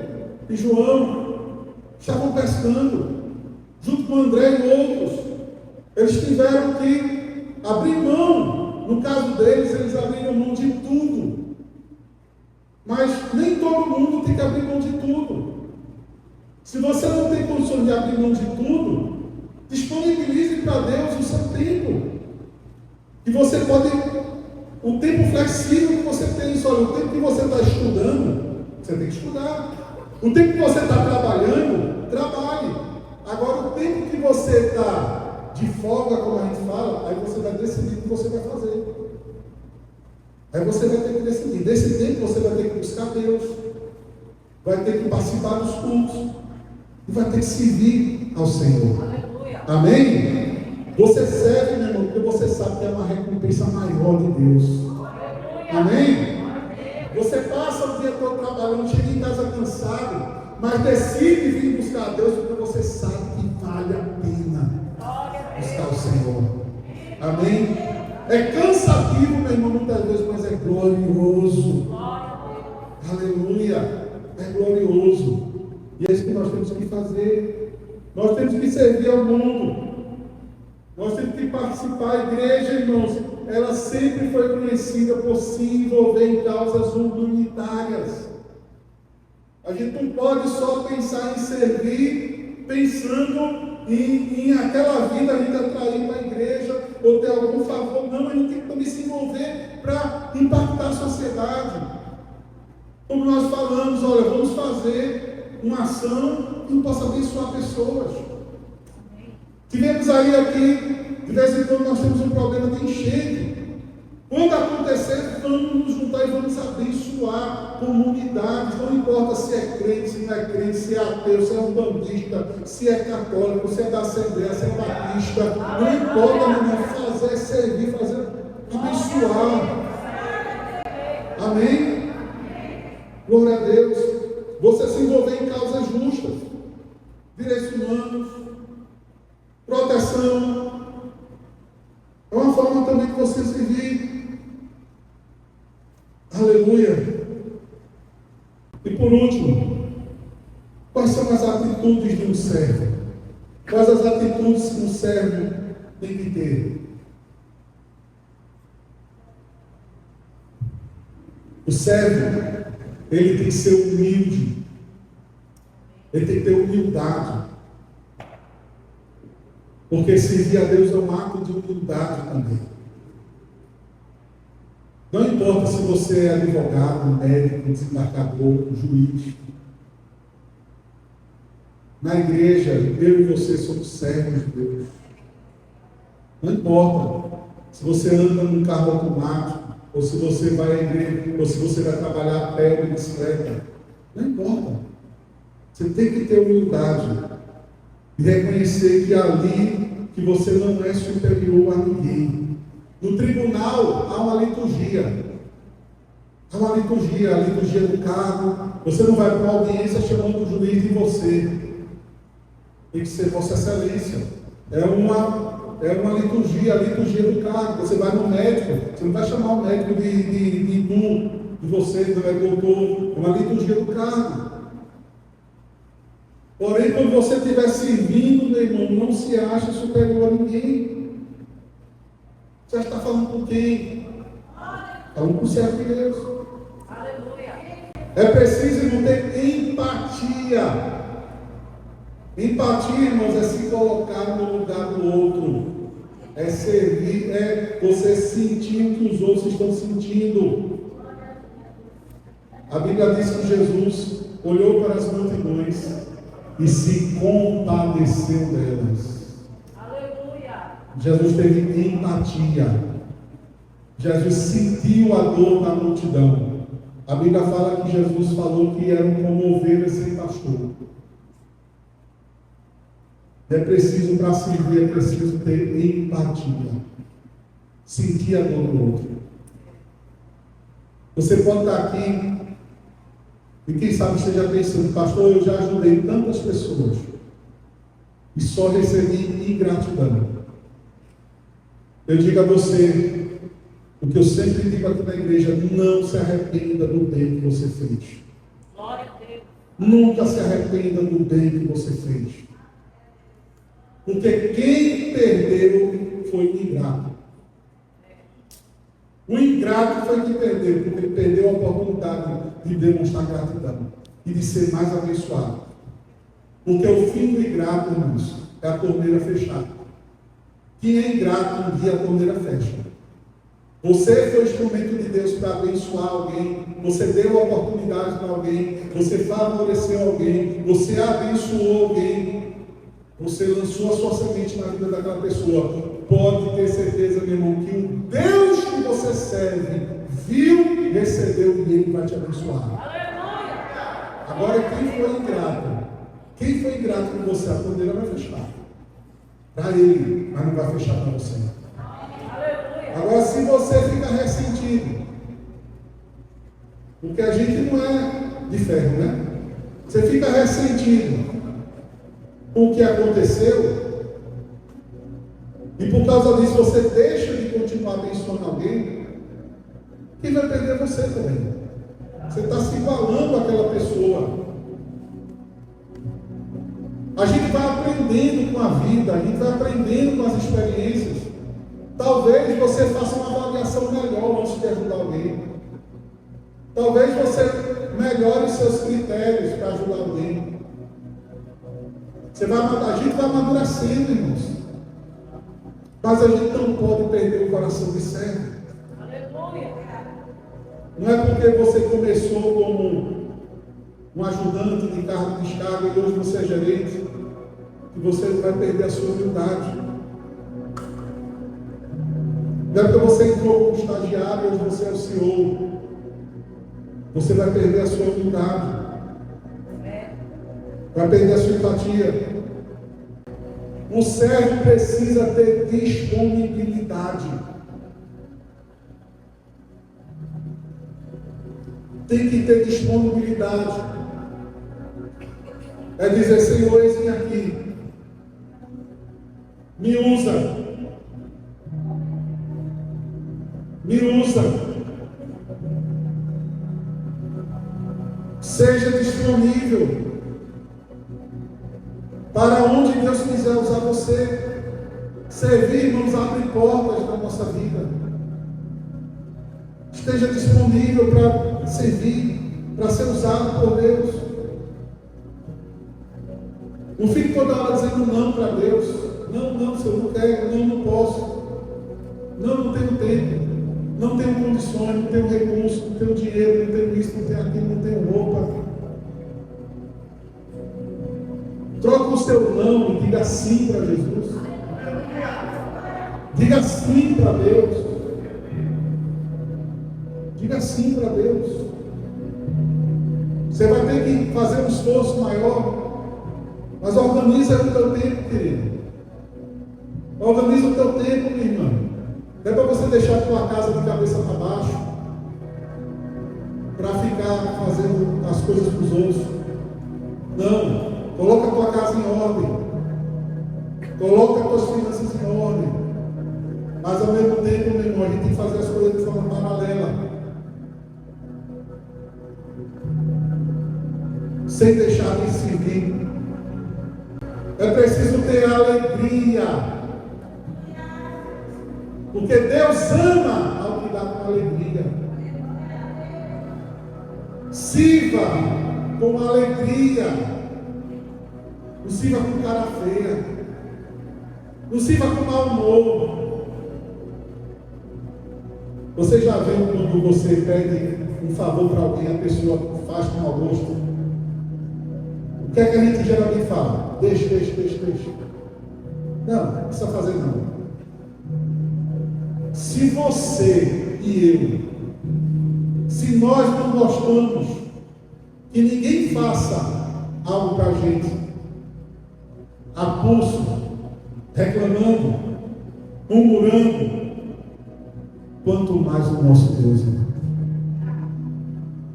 e João estavam pescando, junto com André e outros. Eles tiveram que abrir mão. No caso deles, eles abriram mão de tudo. Mas nem todo mundo tem que abrir mão de tudo. Se você não tem condições de abrir mão de tudo, disponibilize para Deus o seu tempo. E você pode, o tempo flexível que você tem, olha, o tempo que você está estudando, você tem que estudar. O tempo que você está trabalhando, trabalhe. Agora, o tempo que você está de folga, como a gente fala, aí você vai decidir o que você vai fazer. Aí você vai ter que decidir. Nesse tempo você vai ter que buscar Deus, vai ter que participar dos cultos e vai ter que servir ao Senhor. Aleluia. Amém? Você serve, meu irmão, porque você sabe que é uma recompensa maior de Deus. Aleluia. Amém? Você passa o dia todo trabalhando, chega em casa cansado, mas decide vir buscar a Deus porque você sabe que vale a pena buscar o Senhor. Amém? É cansativo, meu irmão, muitas vezes, mas é glorioso. Aleluia. É glorioso. E é isso que nós temos que fazer. Nós temos que servir ao mundo. Nós temos que participar. A igreja, irmãos, ela sempre foi conhecida por se envolver em causas humanitárias. A gente não pode só pensar em servir pensando em aquela vida a gente atrair para a igreja ou ter algum favor. Não, a gente tem que também se envolver para impactar a sociedade. Como nós falamos, olha, vamos fazer uma ação que possa abençoar pessoas. Tivemos aí aqui, de vez em quando nós temos um problema de enchente. Quando acontecer, vamos nos juntar e vamos abençoar comunidades. Não importa se é crente, se não é crente, se é ateu, se é umbandista, se é católico, se é da Assembleia, se é batista. Não importa, meu irmão, fazer, servir, fazer, abençoar. Amém? Glória a Deus. Você se envolver em causas justas, direitos humanos, proteção. É uma forma também de você servir. Aleluia. E por último, quais são as atitudes de um servo? Quais as atitudes que um servo tem que ter? O servo, ele tem que ser humilde. Ele tem que ter humildade. Porque servir a Deus é um ato de humildade também. Não importa se você é advogado, médico, desembargador, juiz. Na igreja, eu e você somos servos de Deus. Não importa se você anda num carro automático, ou se você vai à igreja, ou se você vai trabalhar a pé ou de bicicleta. Não importa. Você tem que ter humildade e reconhecer que ali que você não é superior a ninguém. No tribunal há uma liturgia. Há uma liturgia, a liturgia do cargo. Você não vai para uma audiência chamando o juiz de você. Tem que ser Vossa Excelência. É uma liturgia, a liturgia do cargo. Você vai no médico, você não vai chamar o médico de você, não é doutor. É uma liturgia do cargo. Porém, quando você estiver servindo, meu irmão, não se acha superior a ninguém. Você está falando com quem? Falando com o servo de Deus. É preciso, irmão, ter empatia. Empatia, irmãos, é se colocar no lugar do outro. É servir, é você sentir o que os outros estão sentindo. A Bíblia diz que Jesus olhou para as multidões e se compadeceu delas. Jesus teve empatia. Jesus sentiu a dor da multidão. A Bíblia fala que Jesus falou que eram como ovelhas sem pastor. É preciso, para servir, é preciso ter empatia. Sentir a dor do outro. Você pode estar aqui e quem sabe esteja pensando, pastor, eu já ajudei tantas pessoas e só recebi ingratidão. Eu digo a você, o que eu sempre digo aqui na igreja, não se arrependa do bem que você fez. Glória a Deus. Nunca se arrependa do bem que você fez. Porque quem perdeu foi o ingrato. O ingrato foi quem perdeu, porque ele perdeu a oportunidade de demonstrar gratidão e de ser mais abençoado. Porque o fim do ingrato, irmãos, é a torneira fechada. Quem é ingrato, um dia a torneira fecha. Você foi instrumento de Deus para abençoar alguém, você deu oportunidade para alguém, você favoreceu alguém, você abençoou alguém, você lançou a sua semente na vida daquela pessoa. Pode ter certeza, meu irmão, que o Deus que você serve viu, recebeu e ele vai te abençoar. Agora, quem foi ingrato? Quem foi ingrato com você? A torneira vai fechar para ele, mas não vai fechar para você. Agora, se você fica ressentido, porque a gente não é de ferro, né? Você fica ressentido com o que aconteceu, e por causa disso você deixa de continuar abençoando alguém, quem vai perder é você também. Você está se igualando àquela pessoa. A gente vai aprendendo com a vida, a gente vai aprendendo com as experiências. Talvez você faça uma avaliação melhor antes de ajudar alguém. Talvez você melhore os seus critérios para ajudar alguém. A gente vai amadurecendo, irmãos. Mas a gente não pode perder o coração de servo. Aleluia! Não é porque você começou como um ajudante de cargo de descarga e hoje você é gerente que você vai perder a sua humildade. Não é porque você entrou como estagiário e hoje você é o CEO. Você vai perder a sua humildade. Vai perder a sua empatia. O servo precisa ter disponibilidade. Tem que ter disponibilidade. É dizer, Senhor, eis-me aqui. Me usa. Me usa. Seja disponível. Para onde Deus quiser usar você. Servir, irmãos, abre portas na nossa vida. Esteja disponível para servir, para ser usado por Deus. Não fique toda hora dizendo não para Deus. Não, Senhor, não quero, não posso. Não tenho tempo. Não tenho condições, não tenho recurso, não tenho dinheiro, não tenho isso, não tenho aquilo, não tenho roupa. Troca o seu não e diga sim para Jesus. Diga sim para Deus. Diga sim para Deus. Você vai ter que fazer um esforço maior, mas organiza o teu tempo, querido. Organiza o teu tempo, minha irmã. Não é para você deixar a tua casa de cabeça para baixo, para ficar fazendo as coisas para os outros. Não. Coloca a tua casa em ordem. Coloca as tuas finanças em ordem. Mas ao mesmo tempo, meu irmão, a gente tem que fazer as coisas de forma paralela. Sem deixar de servir. É preciso ter alegria. Porque Deus ama ao que dá com alegria. Sirva com alegria. Não sirva com cara feia. Não sirva com mau humor. Você já viu quando você pede um favor para alguém, a pessoa faz com mau gosto? O que é que a gente geralmente fala? Deixa. Não precisa fazer não. Se você e eu, se nós não gostamos que ninguém faça algo para a gente, a pulso, reclamando, murmurando, quanto mais o nosso Deus, irmão.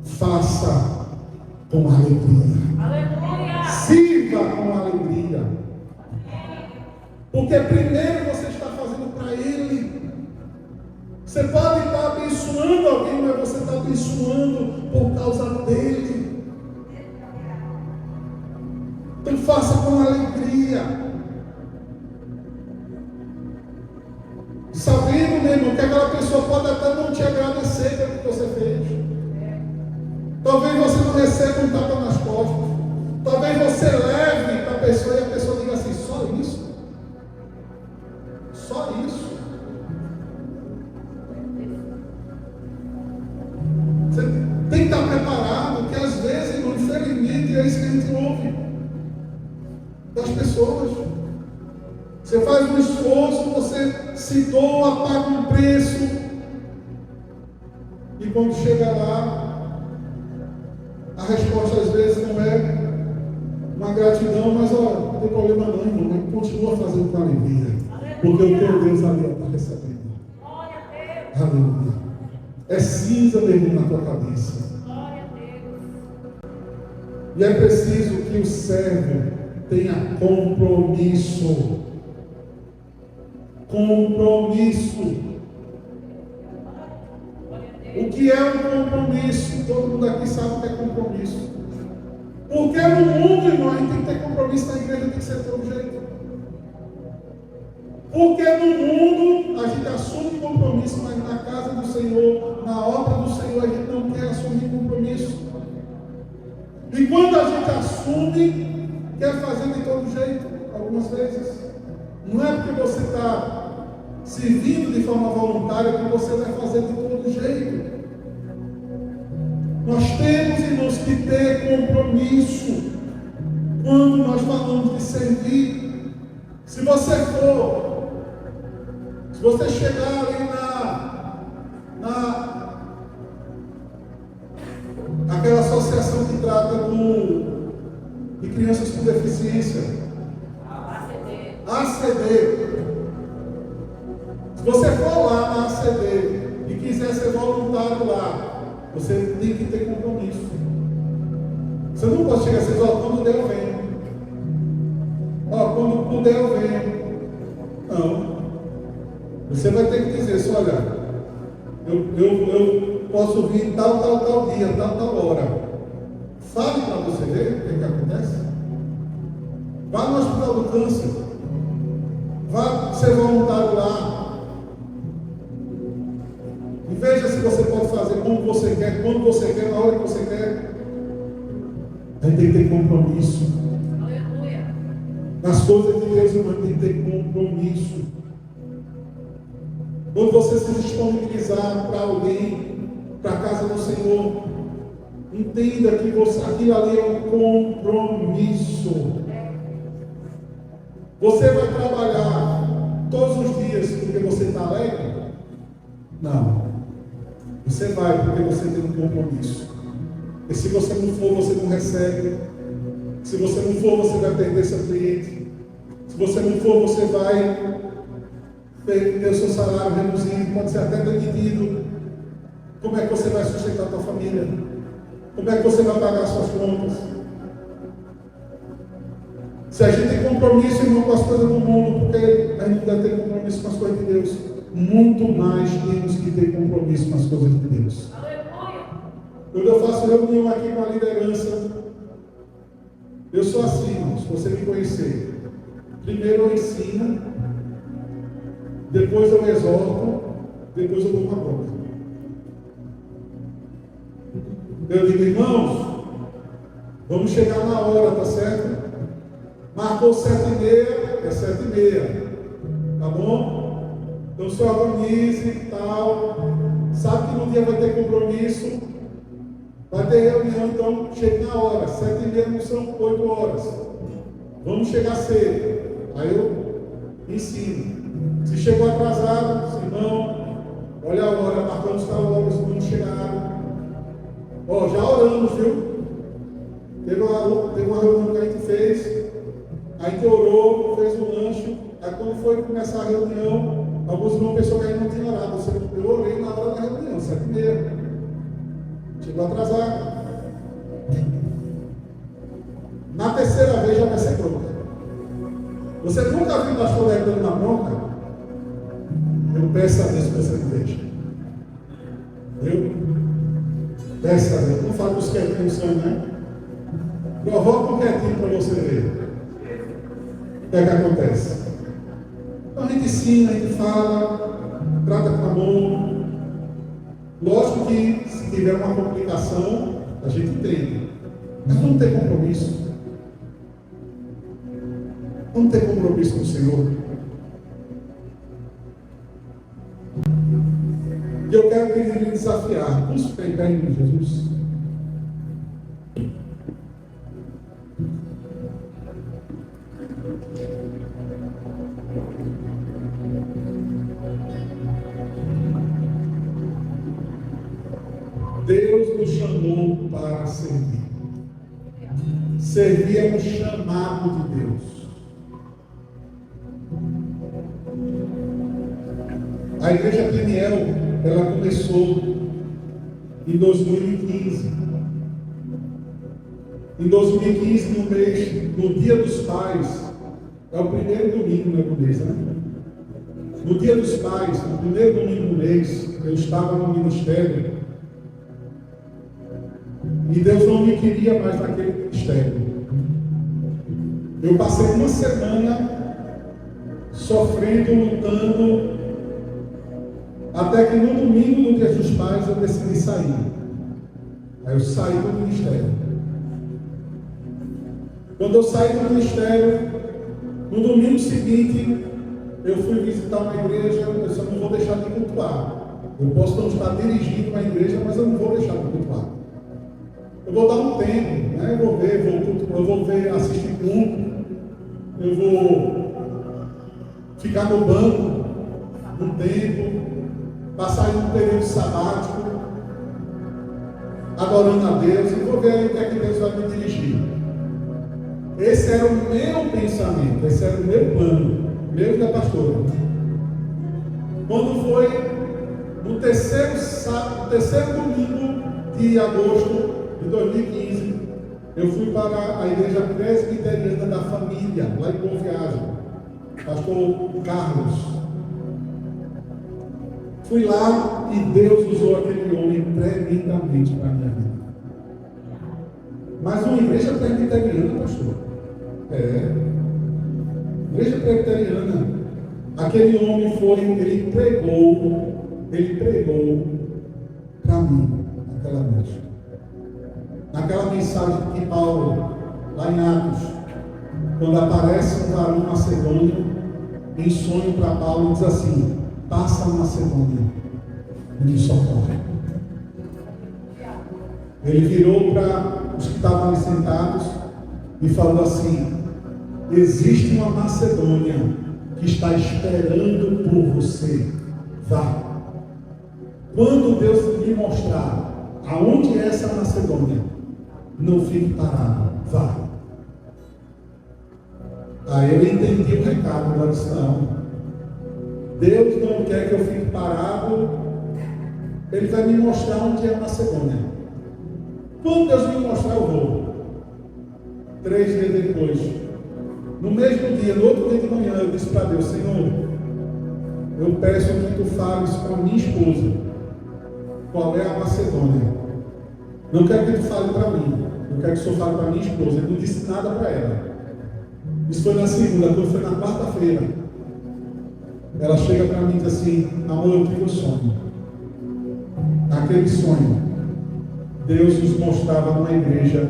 Faça com alegria. Aleluia. Sirva com alegria. Porque primeiro você está fazendo para Ele. Você pode estar abençoando alguém, mas você está abençoando por causa dele. Então faça com alegria. Sabendo, meu irmão, que aquela pessoa pode até não te agradecer pelo que você fez. Talvez você não receba um tapa nas costas. Talvez você leve para a pessoa e a pessoa diga assim, só isso? Só isso? Você tem que estar preparado, porque às vezes, irmão, infelizmente, é isso que a gente ouve das pessoas. Você faz um esforço, você se doa, paga um preço, e quando chega lá, a resposta às vezes não é uma gratidão, mas olha, não tem problema não, irmão, continua fazendo com alegria, porque o teu Deus ali está recebendo. Aleluia. É cinza, meu irmão, na tua cabeça. E é preciso que o servo tenha compromisso. compromisso. O que é um compromisso? Todo mundo aqui sabe o que é compromisso. Porque no mundo, irmão, a gente tem que ter compromisso, na igreja tem que ser de todo jeito. Porque no mundo a gente assume compromisso, mas na casa do Senhor, na obra do Senhor, a gente não quer assumir compromisso. E quando a gente assume, quer fazer de todo jeito, algumas vezes. Não é porque você está servindo de forma voluntária que você vai fazer de todo jeito. Nós temos, irmãos, que ter compromisso quando nós falamos de servir. Se você chegar ali naquela associação que trata de crianças com deficiência, ACD. Se você for lá na ACD e quiser ser voluntário lá, você tem que ter compromisso. Você não pode chegar assim, quando puder eu venho. Quando puder eu venho. Não. Você vai ter que dizer assim, olha, eu posso vir tal dia, tal hora. Fale para você ver o que acontece. Vá no Hospital do Câncer. Vá ser voluntário lá. E veja se você pode fazer como você quer, quando você quer, na hora que você quer. A gente tem que ter compromisso. Aleluia. Nas coisas de Deus, irmão, tem que ter compromisso. Quando você se disponibilizar para alguém, para a casa do Senhor, entenda que aquilo ali é um compromisso. Você vai trabalhar todos os dias porque você está alegre? Não. Você vai porque você tem um compromisso. E se você não for, você não recebe. Se você não for, você vai perder seu cliente. Se você não for, você vai ter o seu salário reduzido, pode ser até demitido. Como é que você vai sustentar a sua família? Como é que você vai pagar as suas contas? Se a gente tem compromisso, irmão, com as coisas do mundo, porque a gente deve ter compromisso com as coisas de Deus, muito mais temos que ter compromisso com as coisas de Deus. Quando eu faço reunião aqui com a liderança, eu sou assim, irmão, se você me conhecer. Primeiro eu ensino, depois eu exorto, depois eu dou uma bronca. Eu digo, irmãos, vamos chegar na hora, tá certo? Marcou 7h30, é 7h30, tá bom? Então se organize e tal. Sabe que no dia vai ter compromisso, vai ter reunião, então chegue na hora. 7h30 não são 8 horas. Vamos chegar cedo. Aí eu ensino. Se chegou atrasado, se não, olha a hora, marcamos tal hora, se não chegaram. Já oramos, viu? Teve uma reunião que a gente fez. A gente orou, fez um lanche. Aí quando foi começar a reunião, alguns irmãos pensaram que a gente não tinha orado. Eu orei na hora da reunião, 7h30. Chegou atrasado. Na terceira vez já vai ser bronca. Você nunca viu o pastor dando na bronca? Eu peço a Deus que você não deixe. Viu? Peço a Deus. Não fala dos quietinhos são, né? Provoca um quietinho para você ver. O que é que acontece? Então a gente ensina, a gente fala, trata com amor. Lógico que se tiver uma complicação, a gente entende. Mas vamos ter compromisso. Vamos ter compromisso com o Senhor. E eu quero que ele desafiar. Vamos ficar em pé em Jesus. Deus nos chamou para servir. Servir é um chamado de Deus. A igreja Peniel, ela começou em 2015. Em 2015, no dia dos pais, é o primeiro domingo na Bonesa, né? No Dia dos Pais, no primeiro domingo do mês, eu estava no ministério e Deus não me queria mais naquele ministério. Eu passei uma semana sofrendo, lutando, até que no domingo, no Dia dos Pais, eu decidi sair. Aí eu saí do ministério. Quando eu saí do ministério, no domingo seguinte, eu fui visitar uma igreja. Eu só não vou deixar de cultuar. Eu posso não estar dirigindo uma igreja, mas eu não vou deixar de cultuar. Eu vou dar um tempo, né? Eu vou ver, assistir culto, eu vou ficar no banco um tempo, passar em um período sabático, adorando a Deus, e vou ver o que é que Deus vai me dirigir. Esse era o meu pensamento, esse era o meu plano, meu e da pastora. Quando foi no terceiro domingo de agosto de 2015, eu fui para a igreja presbiteriana da família, lá em Boa Viagem, pastor Carlos. Fui lá e Deus usou aquele homem tremendamente para a minha vida. Mas uma igreja presbiteriana, pastor. Igreja presbiteriana. Aquele homem ele pregou para mim naquela noite. Naquela mensagem de Paulo, lá em Atos, quando aparece um varão macedônio em sonho para Paulo, diz assim: passa a Macedônia e me socorre. Ele virou para os que estavam ali sentados e falou assim: existe uma Macedônia que está esperando por você. Vá. Quando Deus lhe mostrar aonde é essa Macedônia, não fique parado. Vá. Aí eu entendi o recado da lição. Deus não quer que eu fique parado. Ele vai me mostrar onde é a Macedônia. Quando Deus me mostrar, eu vou. 3 dias depois, no mesmo dia, no outro dia de manhã, eu disse para Deus: Senhor, eu peço que tu fales com a minha esposa qual é a Macedônia. Não quero que tu fale para mim, eu quero que o Senhor fale para a minha esposa. Eu não disse nada para ela. Isso foi na segunda. Quando foi na quarta-feira, ela chega para mim e diz assim: amor, eu tive um sonho. Aquele sonho, Deus nos mostrava numa igreja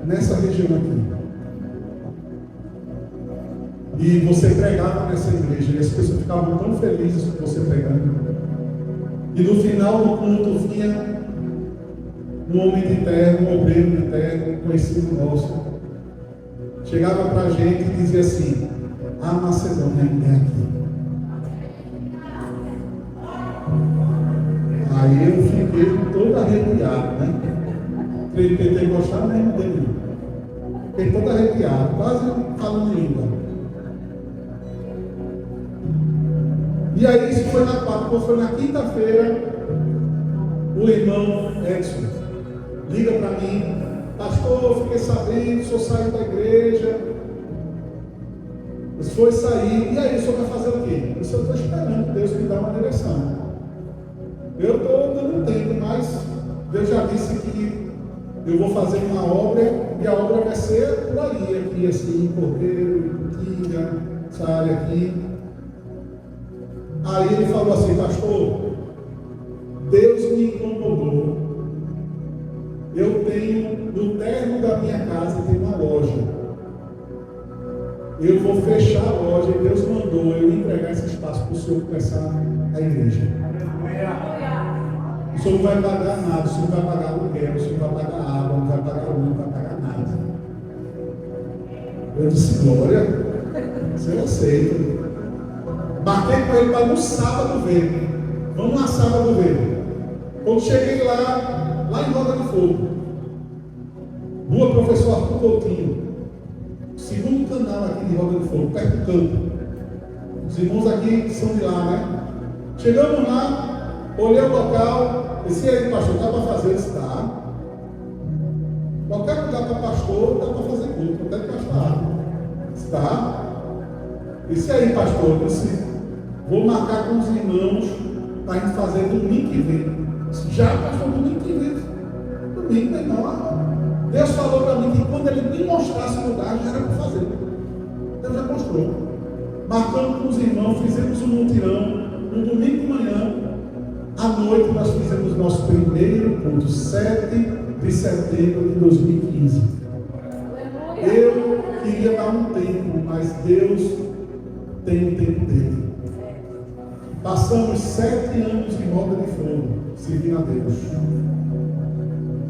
nessa região aqui. E você pregava nessa igreja, e as pessoas ficavam tão felizes com você pregando. E no final do culto vinha um homem de terno, um obreiro de terno, um conhecido nosso. Chegava para a gente e dizia assim: a Macedônia é aqui. Aí eu fiquei todo arrepiado, né? Tentei gostar mesmo dele. Fiquei todo arrepiado, quase falando língua. E aí isso foi na quarta. Quando foi na quinta-feira, o irmão Edson liga para mim: pastor, eu fiquei sabendo, o senhor saiu da igreja. O senhor sair, e aí o senhor vai fazer o quê? Eu estou esperando Deus me dar uma direção. Eu estou dando tempo, mas Deus já disse que eu vou fazer uma obra, e a obra vai ser por aí, aqui assim, Cordeiro, Tinga, essa área aqui. Aí ele falou assim: pastor, Deus me incomodou. Eu tenho, no térreo da minha casa, tem uma loja. Eu vou fechar a loja, e Deus mandou eu entregar esse espaço para o senhor começar a igreja. O senhor não vai pagar nada, o senhor não vai pagar aluguel, o senhor não vai pagar água, não vai pagar luz, não vai pagar nada. Eu disse: glória, você eu aceito. Marquei com ele para no sábado ver. Vamos lá sábado ver. Quando cheguei lá em Roda de Fogo, Rua Professor Arthur Coutinho, segundo canal aqui de Roda de Fogo, perto do campo. Os irmãos aqui são de lá, né? Chegamos lá, olhei o local, disse: e aí, pastor, dá para fazer? Disse: dá. Qualquer lugar para pastor, dá para fazer culto, até de pastor. Disse: dá. Disse: e aí, pastor? Disse: Vou marcar com os irmãos para a gente fazer domingo que vem. Já passou domingo que vem. Domingo, meu irmão. Deus falou para mim que quando Ele me mostrasse o lugar, já era para fazer. Deus já mostrou. Marcamos com os irmãos, fizemos um mutirão. No domingo de manhã, à noite, nós fizemos nosso primeiro culto, 7 de setembro de 2015. Eu queria dar um tempo, mas Deus tem o tempo dele. Passamos 7 anos em roda de fogo, servindo a Deus.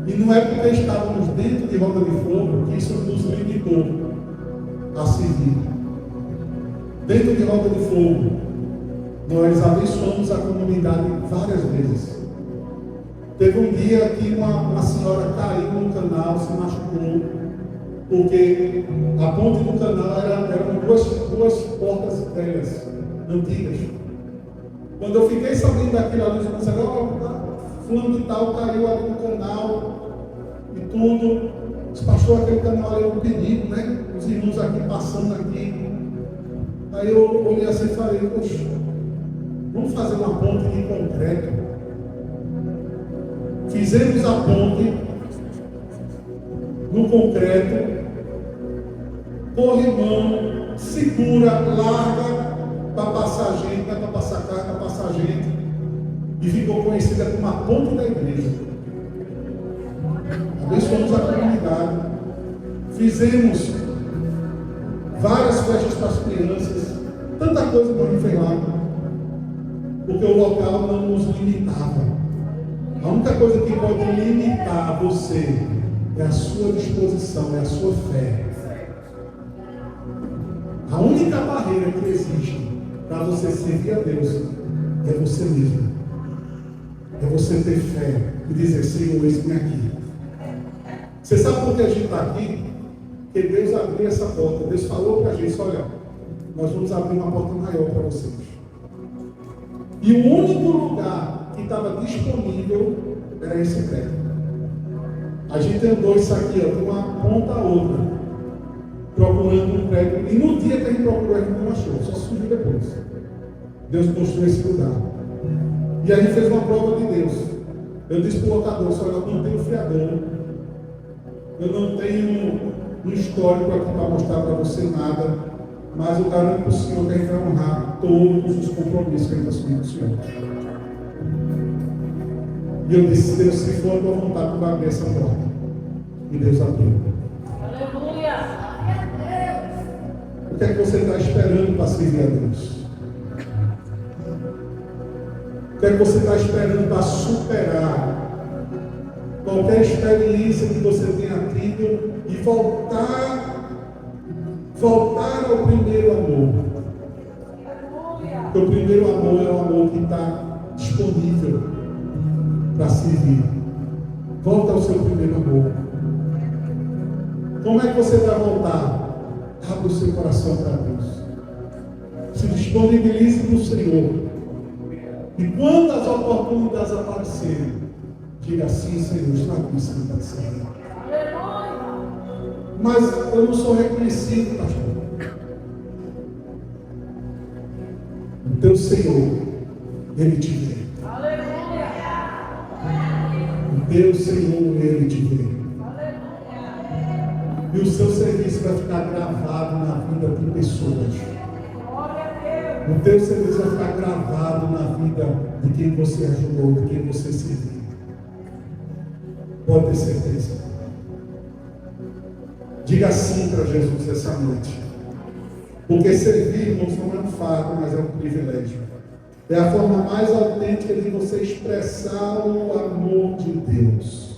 E não é porque estávamos dentro de roda de fogo que isso nos limitou a servir. Dentro de roda de fogo, nós abençoamos a comunidade várias vezes. Teve um dia que uma senhora caiu no canal, se machucou, porque a ponte do canal eram duas portas velhas, antigas. Quando eu fiquei sabendo daquilo ali, eu pensei, fulano de tal caiu ali no canal e tudo. Esse pastor, aquele canal ali é um perigo, né? Os irmãos aqui passando aqui. Aí eu olhei assim e falei, poxa, vamos fazer uma ponte de concreto. Fizemos a ponte no concreto, corrimão, segura, larga, para passar gente, para passar carro, para passar gente, e ficou conhecida como a ponte da igreja. Abençoamos a comunidade, fizemos várias festas para as crianças, tanta coisa que a gente fez lá, porque o local não nos limitava. A única coisa que pode limitar você é a sua disposição, é a sua fé. A única barreira que existe para você servir a Deus é você mesmo. É você ter fé e dizer, Senhor, eis-me aqui. Você sabe por que a gente está aqui? Porque Deus abriu essa porta. Deus falou para a gente, olha, nós vamos abrir uma porta maior para vocês. E o único lugar que estava disponível era esse prédio. A gente andou isso aqui, ó, de uma ponta a outra, procurando um prédio. E no dia que a gente procurou, a gente não achou, só surgiu depois. Deus mostrou esse lugar. E a gente fez uma prova de Deus. Eu disse para o locador, olha, eu não tenho fiador, eu não tenho um histórico aqui para mostrar para você nada, mas eu garanto para o Senhor que a gente vai honrar todos os compromissos que a gente assumiu com o Senhor. E eu disse, Deus, se for a tua vontade, tu vai abrir essa porta. E Deus abriu. Aleluia! O que é que você está esperando para servir a Deus? O que é que você está esperando para superar qualquer experiência que você tenha tido e voltar ao primeiro amor? Porque o primeiro amor é o amor que está disponível para servir. Volta ao seu primeiro amor. Como é que você vai voltar? Abre o seu coração para Deus. Se disponibilize para o Senhor. E quando as oportunidades aparecerem, diga assim, Senhor, está aqui, Senhor, para servir. Mas eu não sou reconhecido, pastor. O teu Senhor, Ele te vê. O teu Senhor, Ele te vê. E o seu serviço vai ficar gravado na vida de pessoas. O teu serviço vai ficar gravado na vida de quem você ajudou, de quem você serviu. Pode ter certeza. Diga sim para Jesus essa noite. Porque servir, irmãos, não é um fardo, mas é um privilégio. É a forma mais autêntica de você expressar o amor de Deus.